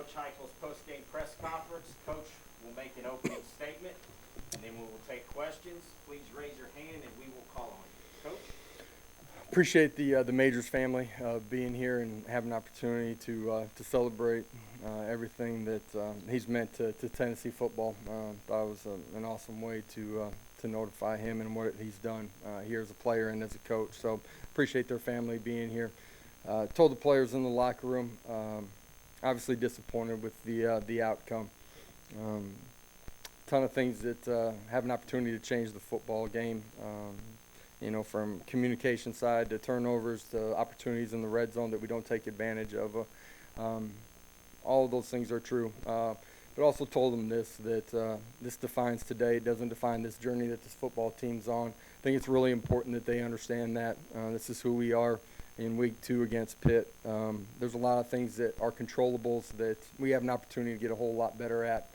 Coach Heupel's post-game press conference. Coach will make an opening statement, and then we will take questions. Please raise your hand, and we will call on you. Coach? Appreciate the Majors family being here and having an opportunity to celebrate everything that he's meant to Tennessee football. Thought it was an awesome way to notify him and what he's done here as a player and as a coach. So appreciate their family being here. Told the players in the locker room, obviously disappointed with the outcome. Ton of things that have an opportunity to change the football game. From communication side to turnovers to opportunities in the red zone that we don't take advantage of. All of those things are true. But also told them that this defines today. It doesn't define this journey that this football team's on. I think it's really important that they understand that. This is who we are in week 2 against Pitt. There's a lot of things that are controllables that we have an opportunity to get a whole lot better at.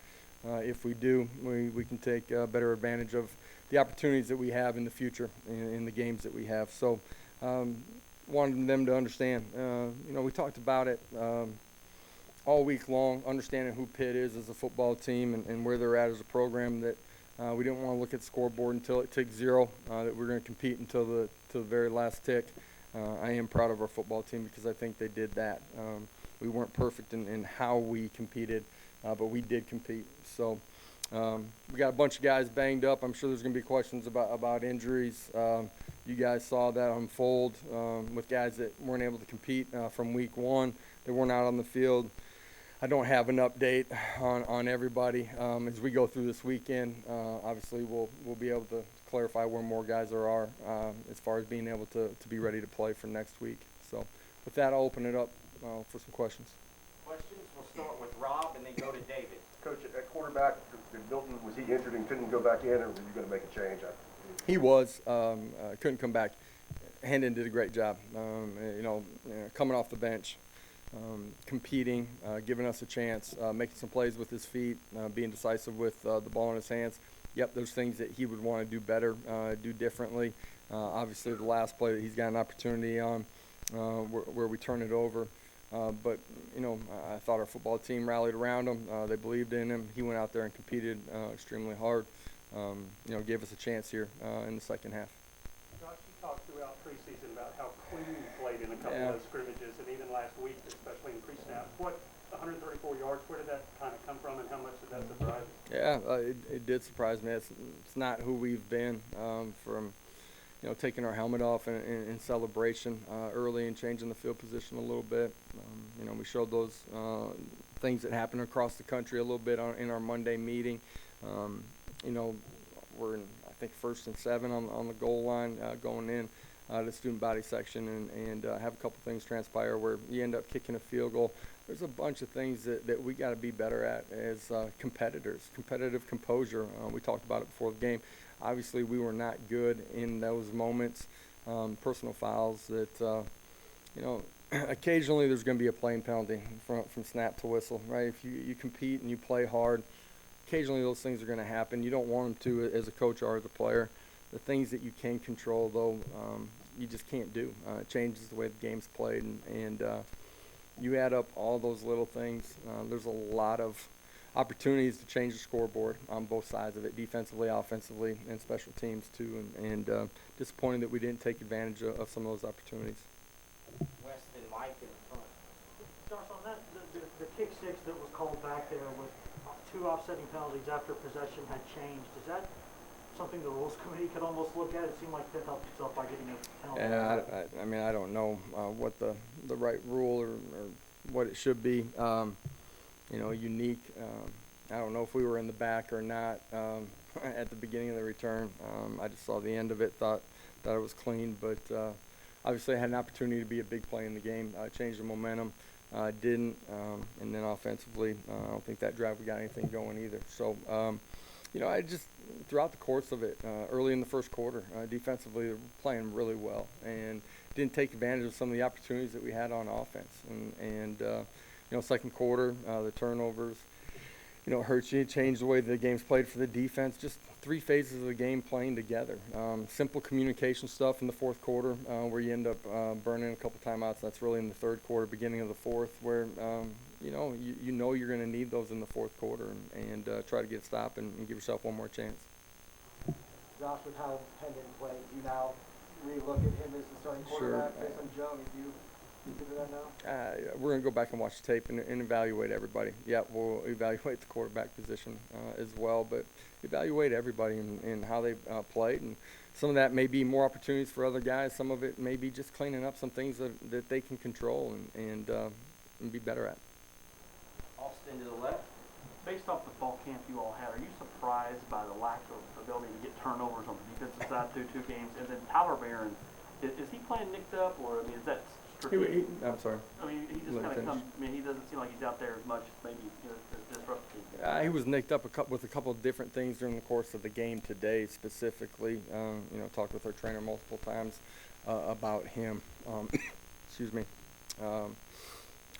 If we do, we can take better advantage of the opportunities that we have in the future in the games that we have. So wanted them to understand. We talked about it all week long, understanding who Pitt is as a football team and where they're at as a program, that we didn't want to look at the scoreboard until it ticked 0, that we're going to compete until the very last tick. I am proud of our football team because I think they did that. We weren't perfect in how we competed, but we did compete. So we got a bunch of guys banged up. I'm sure there's going to be questions about injuries. You guys saw that unfold with guys that weren't able to compete from week 1. They weren't out on the field. I don't have an update on everybody. As we go through this weekend, obviously we'll be able to clarify where more guys there are as far as being able to be ready to play for next week. So with that, I'll open it up for some questions. Questions? We'll start with Rob and then go to David. Coach, at quarterback, Milton, was he injured and couldn't go back in, or were you going to make a change? He was. Couldn't come back. Hendon did a great job. Coming off the bench, competing, giving us a chance, making some plays with his feet, being decisive with the ball in his hands. Yep, there's things that he would want to do better, do differently. Obviously, the last play that he's got an opportunity on where we turn it over. But I thought our football team rallied around him. They believed in him. He went out there and competed extremely hard. Gave us a chance here in the second half. Josh, you talked throughout preseason about how clean you played in a couple of those scrimmages, and even last week, especially in pre-snap. 134 yards, where did that kind of come from, and how much did that surprise you? Yeah, it did surprise me. It's not who we've been from taking our helmet off in celebration early and changing the field position a little bit. We showed those things that happen across the country a little bit in our Monday meeting. We're in, I think, 1st and 7 on the goal line going in the student body section and have a couple things transpire where you end up kicking a field goal. There's a bunch of things that we got to be better at as competitors. Competitive composure. We talked about it before the game. Obviously, we were not good in those moments. Personal fouls that, occasionally there's going to be a playing penalty from snap to whistle, right? If you compete and you play hard, occasionally those things are going to happen. You don't want them to as a coach or as a player. The things that you can control, though, you just can't do. It changes the way the game's played, and you add up all those little things. There's a lot of opportunities to change the scoreboard on both sides of it, defensively, offensively, and special teams too. And disappointing that we didn't take advantage of some of those opportunities. West and Mike in the front. Josh, on that, the kick six that was called back there with 2 offsetting penalties after possession had changed, is that something the rules committee could almost look at? It seemed like Pitt helped itself by getting a penalty. Yeah, I don't know what the right rule or what it should be. Unique. I don't know if we were in the back or not at the beginning of the return. I just saw the end of it, thought it was clean, but obviously I had an opportunity to be a big play in the game, change the momentum. Didn't, and then offensively, I don't think that drive we got anything going either. So, I just throughout the course of it, early in the first quarter, defensively they were playing really well and didn't take advantage of some of the opportunities that we had on offense. And second quarter, the turnovers, hurts you. Changed the way the game's played for the defense. Just 3 phases of the game playing together. Simple communication stuff in the fourth quarter where you end up burning a couple timeouts. That's really in the third quarter, beginning of the fourth, where you know, you know you're going to need those in the fourth quarter, and try to get a stop and give yourself one more chance. Josh, with how Hendon played, do you now re-look at him as the starting quarterback based on Joe? I mean, do you consider that now? We're going to go back and watch the tape and evaluate everybody. Yeah, we'll evaluate the quarterback position as well, but evaluate everybody and how they played. And some of that may be more opportunities for other guys. Some of it may be just cleaning up some things that they can control and be better at. Austin to the left. Based off the fall camp you all had, are you surprised by the lack of ability to get turnovers on the defensive side through 2 games? And then Tyler Barron, is he playing nicked up, or I mean, is that strictly? I'm sorry. I mean, he just kind of comes. I mean, he doesn't seem like he's out there as much as maybe as disruptive. He was nicked up with a couple of different things during the course of the game today, specifically. You know, talked with our trainer multiple times about him. Excuse me. What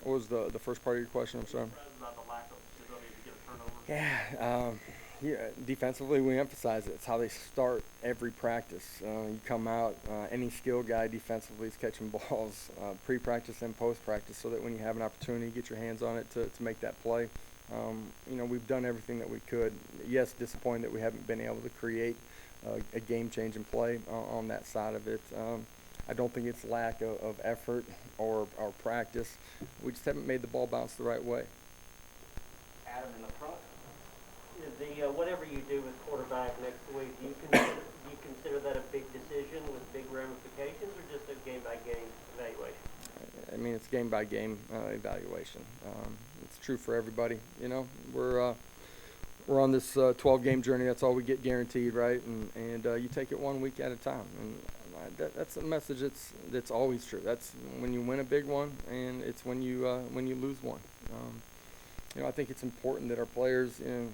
was the first part of your question? I'm sorry. About the lack of ability to get a turnover. Yeah, defensively we emphasize it. It's how they start every practice. You come out, any skill guy defensively is catching balls pre-practice and post-practice, so that when you have an opportunity, you get your hands on it to make that play. You know, we've done everything that we could. Yes, disappointed that we haven't been able to create a game-changing play on that side of it. I don't think it's lack of effort or practice. We just haven't made the ball bounce the right way. Adam in the front. Whatever you do with quarterback next week, do you consider that a big decision with big ramifications, or just a game-by-game evaluation? I mean, it's game-by-game evaluation. It's true for everybody. You know, we're on this 12-game journey. That's all we get guaranteed, right? And you take it 1 week at a time. And that's a message that's always true. That's when you win a big one, and it's when you lose one. You know, I think it's important that our players, you know,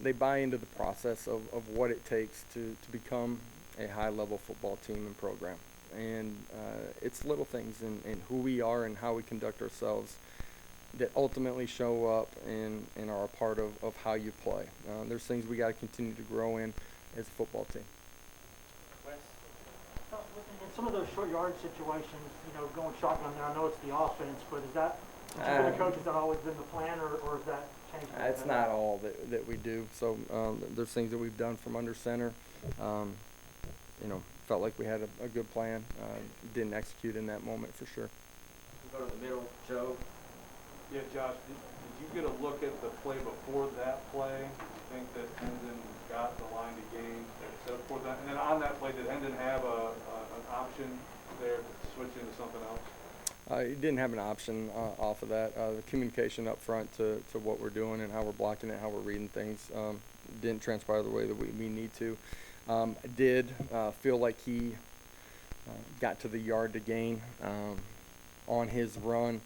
they buy into the process of what it takes to become a high-level football team and program. And it's little things in who we are and how we conduct ourselves that ultimately show up and are a part of how you play. There's things we got to continue to grow in as a football team. In some of those short yard situations, you know, going shotgun there, I know it's the offense, but is that, for the coaches, that always been the plan, or is that changed? It's not all that we do. So there's things that we've done from under center. You know, felt like we had a good plan. Didn't execute in that moment for sure. We'll go to the middle. Joe. Yeah, Josh, did you get a look at the play before that play? You think that Hendon got the line to gain except for that? And then on that play, did Hendon have an option there to switch into something else? He didn't have an option off of that. The communication up front to what we're doing and how we're blocking it, how we're reading things, didn't transpire the way that we need to. Did feel like he got to the yard to gain on his run.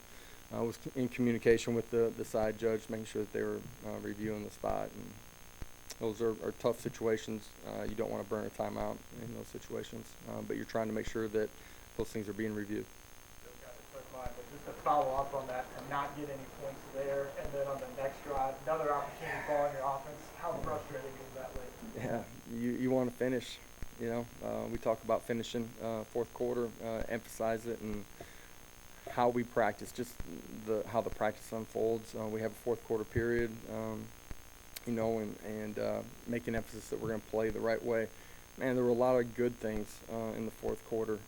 Was in communication with the side judge, making sure that they were reviewing the spot. And those are tough situations. You don't want to burn a timeout in those situations, but you're trying to make sure that those things are being reviewed. But just to follow up on that, to not get any points there, and then on the next drive, another opportunity ball in your offense, how frustrating is that late? Yeah, you want to finish. You know, we talk about finishing fourth quarter, emphasize it, and how we practice, just how the practice unfolds. We have a fourth quarter period, you know, and make an emphasis that we're going to play the right way. Man, there were a lot of good things in the fourth quarter.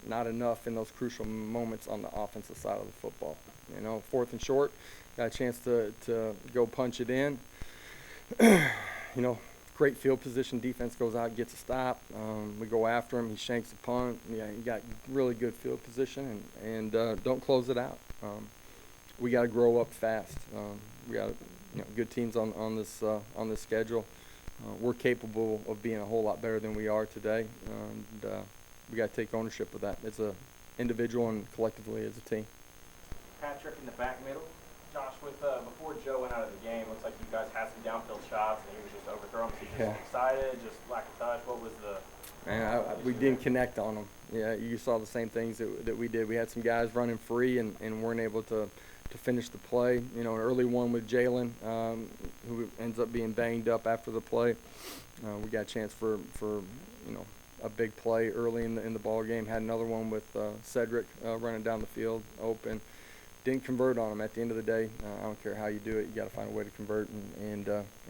Not enough in those crucial moments on the offensive side of the football. You know, 4th and short, got a chance to go punch it in. You know, great field position. Defense goes out, gets a stop. We go after him. He shanks a punt. Yeah, he got really good field position, and don't close it out. We got to grow up fast. We got good teams on this schedule. We're capable of being a whole lot better than we are today, and we got to take ownership of that as an individual and collectively as a team. Patrick in the back middle. Josh, before Joe went out of the game, looks like you guys had some downfield shots and he was just overthrowing. Was he just excited, just lack of touch? What was the? Man, we didn't connect on them. Yeah, you saw the same things that we did. We had some guys running free and weren't able to finish the play. You know, an early one with Jalen, who ends up being banged up after the play. We got a chance for a big play early in the ball game. Had another one with Cedric running down the field open. didn't convert on them. At the end of the day, I don't care how you do it, you got to find a way to convert and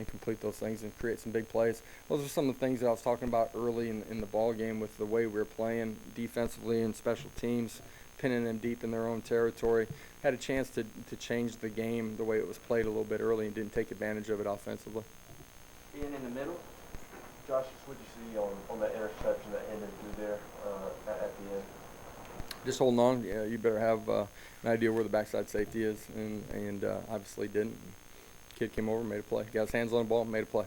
complete those things and create some big plays. Those are some of the things that I was talking about early in the ball game with the way we were playing defensively and special teams, pinning them deep in their own territory. Had a chance to change the game the way it was played a little bit early and didn't take advantage of it offensively. Being in the middle, Josh, what did you see on that interception that ended through there at the end? Just holding on. Yeah, you better have an idea where the backside safety is, and obviously didn't. Kid came over, made a play. Got his hands on the ball, made a play.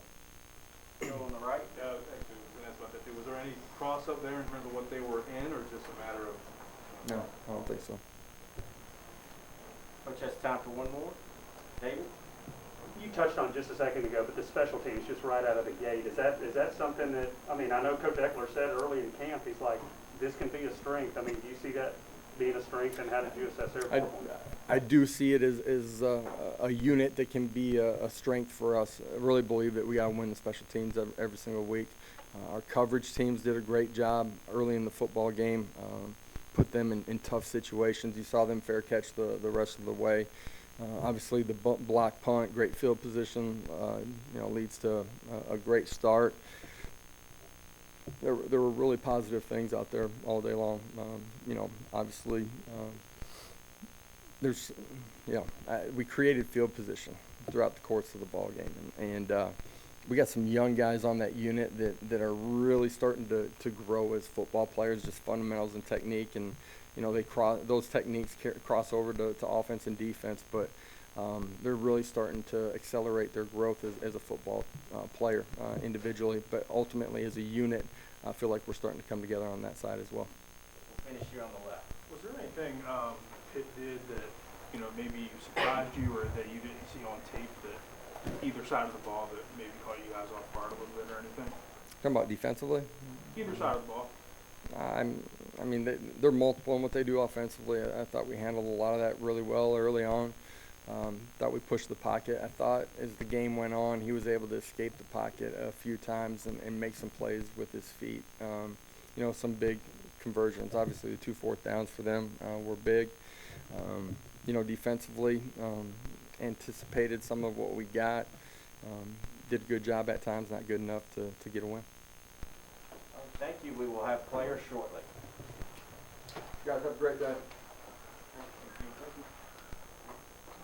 Joe on the right. Actually, I was going to ask about that too. Was there any cross up there in terms of what they were in, or just a matter of? No, I don't think so. Coach has time for one more. David? You touched on it just a second ago, but the special teams just right out of the gate, is that something that, I mean, I know Coach Eckler said early in camp, he's like, this can be a strength. I mean, do you see that being a strength, and how did you assess their performance? I do see it as a unit that can be a strength for us. I really believe that we got to win the special teams every single week. Our coverage teams did a great job early in the football game, put them in tough situations. You saw them fair catch the rest of the way. Obviously, the block punt, great field position, leads to a great start. There were really positive things out there all day long. Obviously, we created field position throughout the course of the ball game, and we got some young guys on that unit that are really starting to grow as football players, just fundamentals and technique, and those techniques cross over to offense and defense, but they're really starting to accelerate their growth as a football player individually, but ultimately as a unit. I feel like we're starting to come together on that side as well. We'll finish here on the left. Was there anything Pitt did that, maybe surprised you or that you didn't see on tape that either side of the ball that maybe caught you guys off guard a little bit or anything? Talking about defensively? Either side of the ball. They're multiple in what they do offensively. I thought we handled a lot of that really well early on. Thought we pushed the pocket. I thought as the game went on, he was able to escape the pocket a few times and make some plays with his feet. Some big conversions. Obviously, the 2 4th downs for them were big. Defensively, anticipated some of what we got. Did a good job at times, not good enough to get a win. Thank you. We will have players shortly. Guys, have a great day.